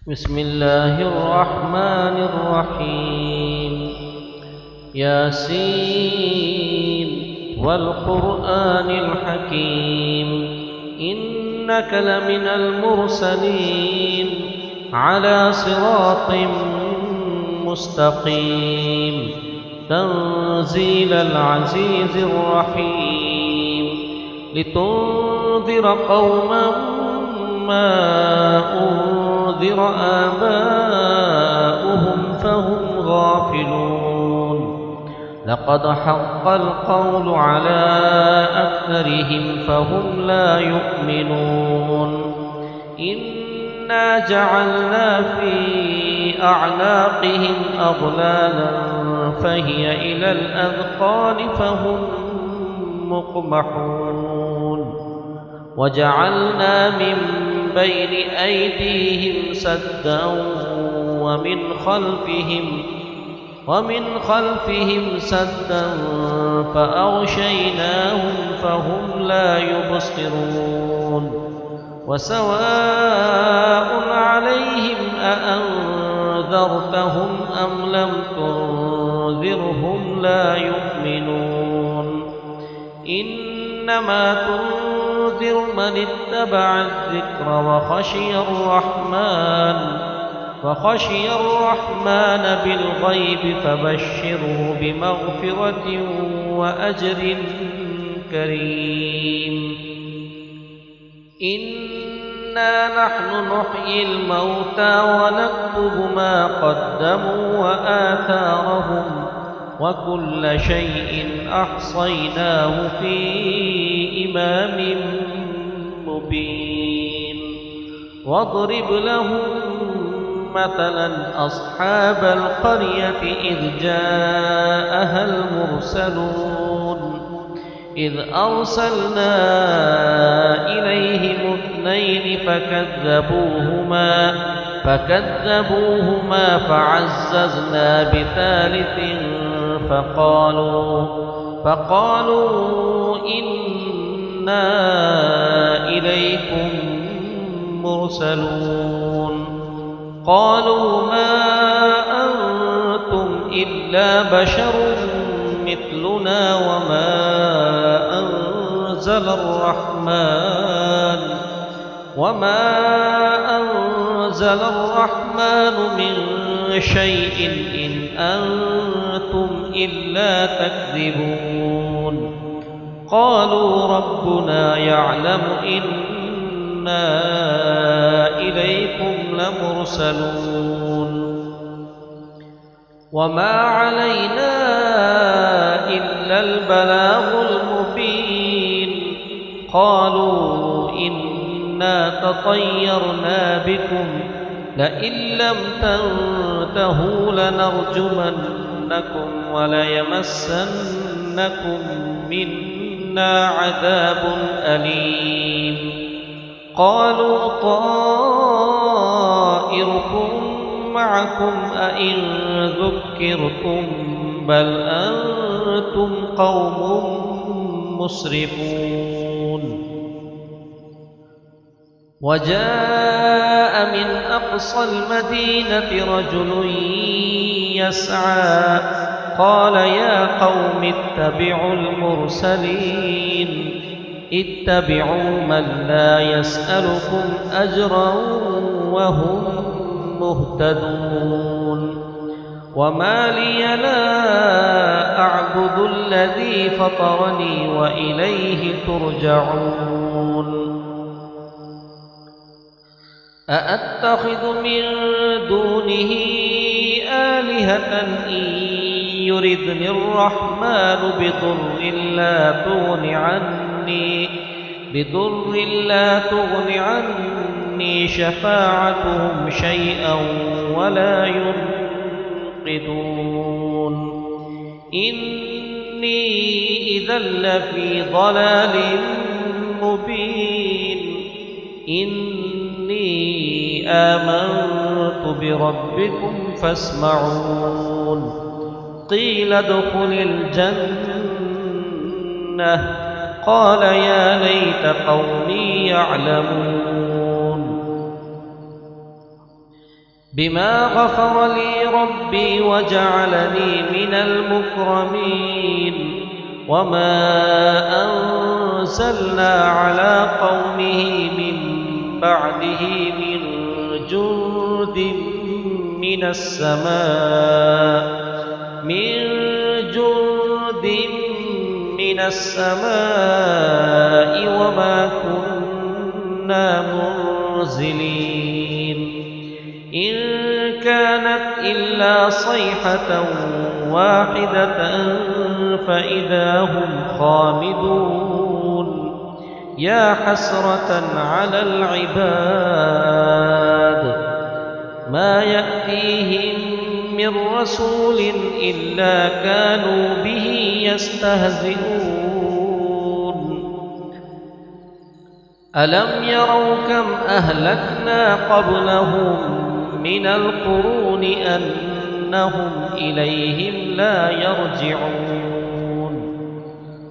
بسم الله الرحمن الرحيم. ياسين والقرآن الحكيم إنك لمن المرسلين على صراط مستقيم تنزيل العزيز الرحيم لتنذر قوما ما أنذر آباؤهم فهم غافلون. لقد حق القول على أكثرهم فهم لا يؤمنون. إنا جعلنا في أعناقهم أغلالا فهي إلى الأذقان فهم مقمحون. وجعلنا من بين أيديهم سدا ومن خلفهم سدا فأغشيناهم فهم لا يبصرون. وسواء عليهم أأنذرتهم أم لم تنذرهم لا يؤمنون. إنما تنذر من اتبع الذكر وخشي الرحمن بالغيب فبشره بمغفرة وأجر كريم. إنا نحن نحيي الموتى ونكتب ما قدموا وآثارهم وكل شيء أحصيناه في إمام مبين. واضرب لهم مثلا أصحاب القرية إذ جاءها المرسلون إذ أرسلنا إليهم اثنين فكذبوهما فعززنا بثالث فقالوا إنا إليكم مرسلون. قالوا ما أنتم إلا بشر مثلنا وما أنزل الرحمن من شيء إن أنتم إلا تكذبون. قالوا ربنا يعلم إنا إليكم لمرسلون وما علينا إلا البلاغ المبين. قالوا إنا تطيرنا بكم لئن لم تنتهوا لنرجمنكم وليمسنكم منا عذاب أليم. قالوا طائركم معكم أئن ذكرتم بل أنتم قوم مسرفون. وجاء من أقصى المدينة رجل يسعى قال يا قوم اتبعوا المرسلين اتبعوا من لا يسألكم أجرا وهم مهتدون. وما لي لا أعبد الذي فطرني وإليه ترجعون. أأتخذ من دونه آلهة إن يردني الرحمن بضر لا تغن عني شفاعتهم شيئا ولا ينقذون. إني إذا لفي ضلال مبين. إني آمنت بربكم فاسمعون. قيل ادخل الجنة قال يا ليت قومي يعلمون. بما غفر لي ربي وجعلني من المكرمين وما أنزلنا على قومه من بعده من جند من السماء وما كنا منزلين إن كانت إلا صيحة واحدة فإذا هم خامدون يا حسرة على العباد ما يأتيهم من رسول إلا كانوا به يستهزئون ألم يروا كم أهلكنا قبلهم من القرون أنهم إليهم لا يرجعون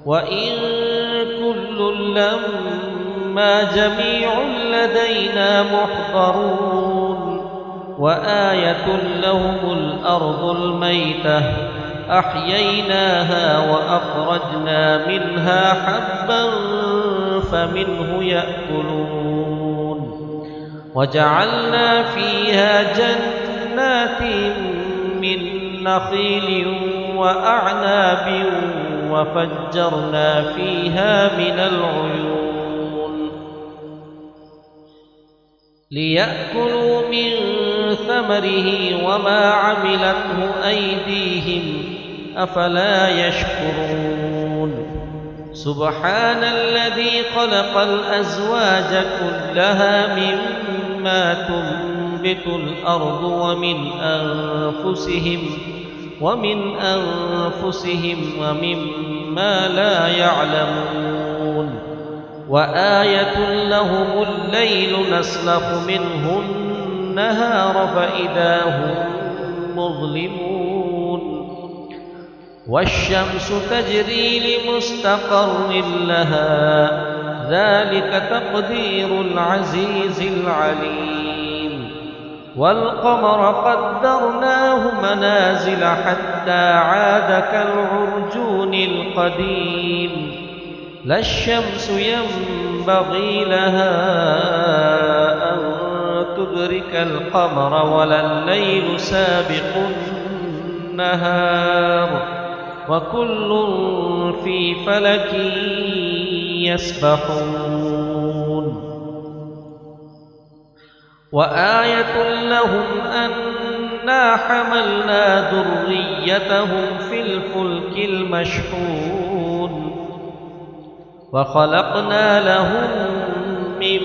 وإن كل لما جميع لدينا محضرون وآية لهم الأرض الميتة أحييناها وأخرجنا منها حبا فمنه يأكلون وجعلنا فيها جنات من نخيل وأعناب وفجرنا فيها من العيون ليأكلوا من ثمره وما عملته أيديهم أفلا يشكرون سبحان الذي خلق الأزواج كلها مما تنبت الأرض ومن أنفسهم ومما لا يعلمون وآية لهم الليل نسلخ منه النهار فإذا هم مظلمون والشمس تجري لمستقر لها ذلك تقدير العزيز العليم والقمر قدرناه منازل حتى عاد كالعرجون القديم لا الشمس ينبغي لها أن تدرك القمر ولا الليل سابق النهار وكل في فلك يسبحون وآية لهم أنا حملنا ذريتهم في الفلك المشحون وخلقنا لهم من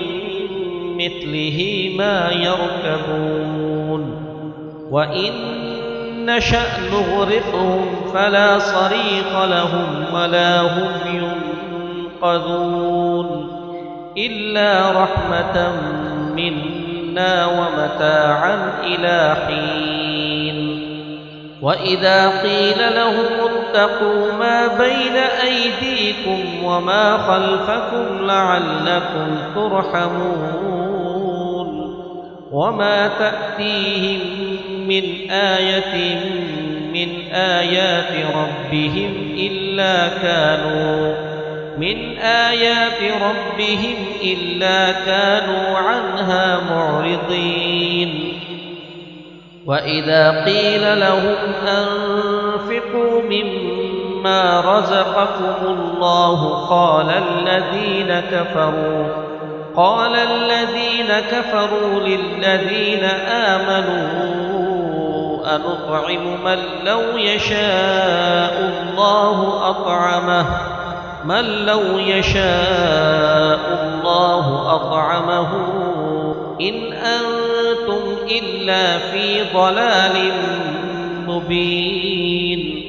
مثله ما يركبون وإن نشأ نغرقهم فلا صريخ لهم ولا هم ينقذون إلا رحمة منا ومتاعا إلى حين وإذا قيل لهم اتقوا ما بين أيديكم وما خلفكم لعلكم ترحمون وما تأتيهم من آية من آيات ربهم إلا كانوا عنها معرضين وإذا قيل لهم أنفقوا مما رزقكم الله قال الذين كفروا للذين آمنوا أنطعم من لو يشاء الله أطعمه إن أنتم إلا في ضلال مبين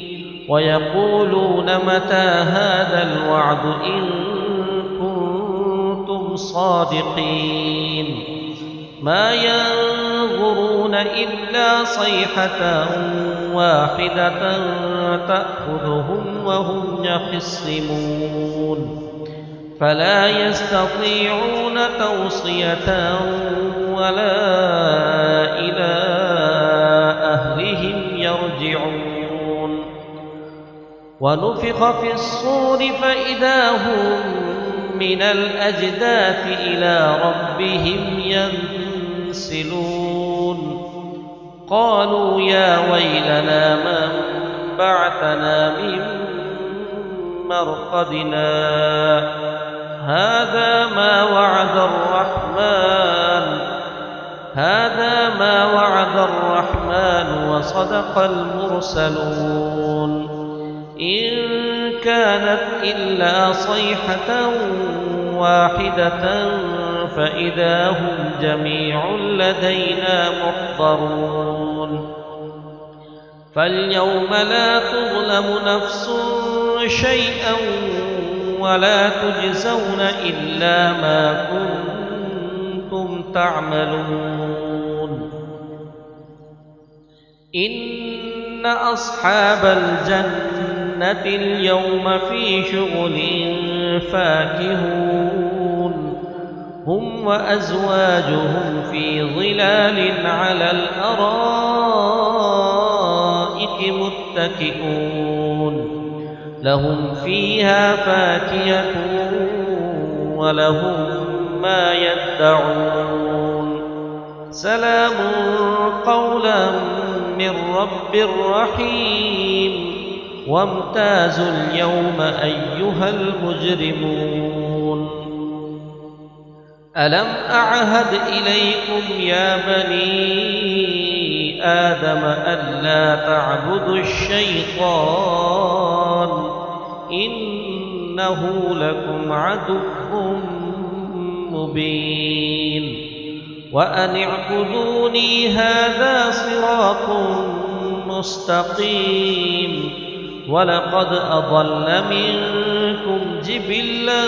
ويقولون متى هذا الوعد إن كنتم صادقين ما ينظرون إلا صيحة واحدة تأخذهم وهم يخصمون فلا يستطيعون توصية ولا إلى ونفخ في الصور فإذا هم من الأجداث إلى ربهم ينسلون قالوا يا ويلنا من بعثنا من مرقدنا هذا ما وعد الرحمن وصدق المرسلون إن كانت إلا صيحة واحدة فإذا هم جميع لدينا محضرون فاليوم لا تظلم نفس شيئا ولا تجزون إلا ما كنتم تعملون إن أصحاب الجنة اليوم في شغل فاكهون هم وأزواجهم في ظلال على الأرائك متكئون لهم فيها فاكهة ولهم ما يدعون سلام قولا من رب رحيم وامتازوا اليوم أيها المجرمون ألم أعهد إليكم يا بني آدم ألا تعبدوا الشيطان إنه لكم عدو مبين وأن اعبدوني هذا صراط مستقيم ولقد أضل منكم جبلا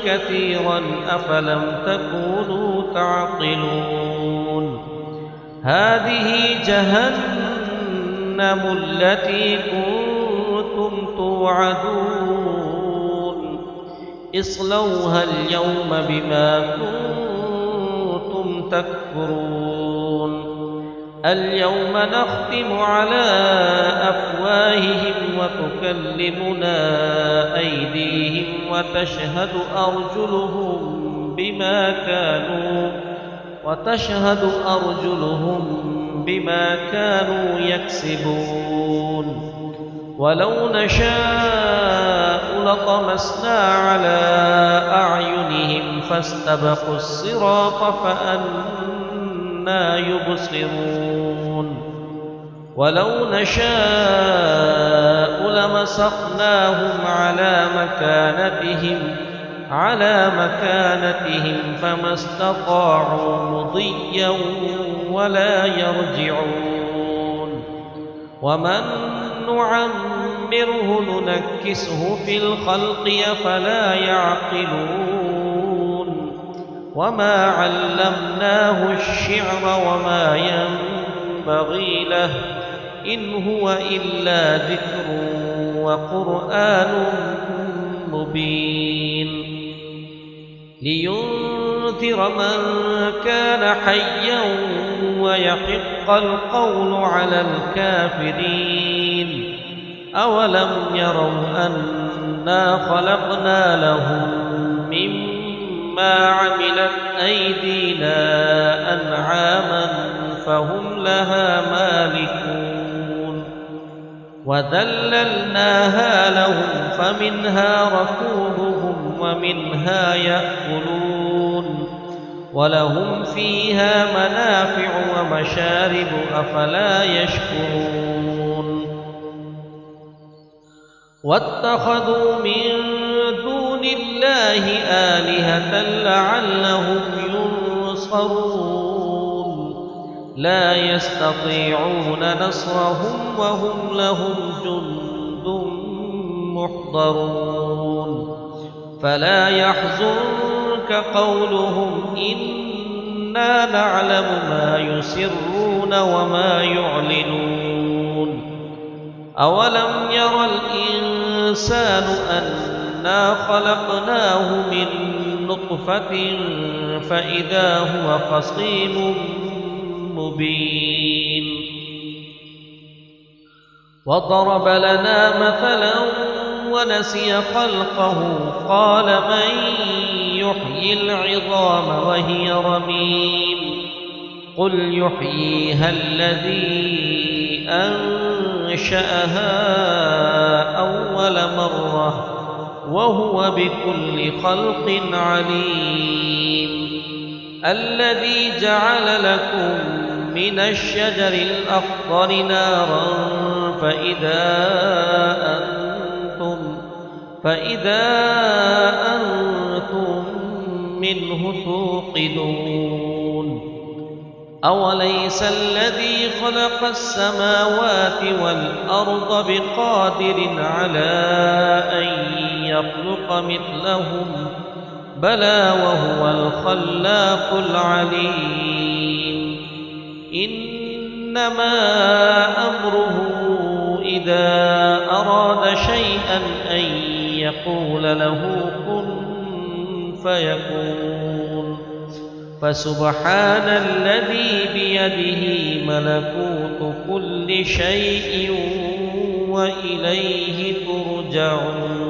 كثيرا أفلم تكونوا تعقلون هذه جهنم التي كنتم توعدون اصلوها اليوم بما كنتم تكفرون اليوم نختم على أفواههم وتكلمنا أيديهم وتشهد أرجلهم بما كانوا يكسبون ولو نشاء لطمسنا على أعينهم فاستبقوا الصراط فأنى يبصرون ولو نشاء لمسخناهم على مكانتهم فما استطاعوا مضيا ولا يرجعون ومن نعمره ننكسه في الخلق أفلا يعقلون وما علمناه الشعر وما ينبغي له إن هو إلا ذكر وقرآن مبين لينذر من كان حيا ويحق القول على الكافرين أولم يروا أنا خلقنا لهم مما عملت أيدينا أنعاما فهم لها مالكون وذللناها لهم فمنها ركوبهم ومنها يأكلون ولهم فيها منافع ومشارب أفلا يشكرون واتخذوا من دون الله آلهة لعلهم ينصرون لا يستطيعون نصرهم وهم لهم جند محضرون فلا يحزنك قولهم إنا نعلم ما يسرون وما يعلنون أولم ير الإنسان أنا خلقناه من نطفة فإذا هو خصيم مبين وضرب لنا مثلا ونسي خلقه قال من يحيي العظام وهي رميم قل يحييها الذي أنشأها أول مرة وهو بكل خلق عليم الذي جعل لكم من الشجر الأخضر نارا فإذا أنتم منه توقدون أوليس الذي خلق السماوات والأرض بقادر على أن يخلق مثلهم بلى وهو الخلاق العليم إنما أمره إذا أراد شيئا أن يقول له كن فيكون فسبحان الذي بيده ملكوت كل شيء وإليه ترجعون.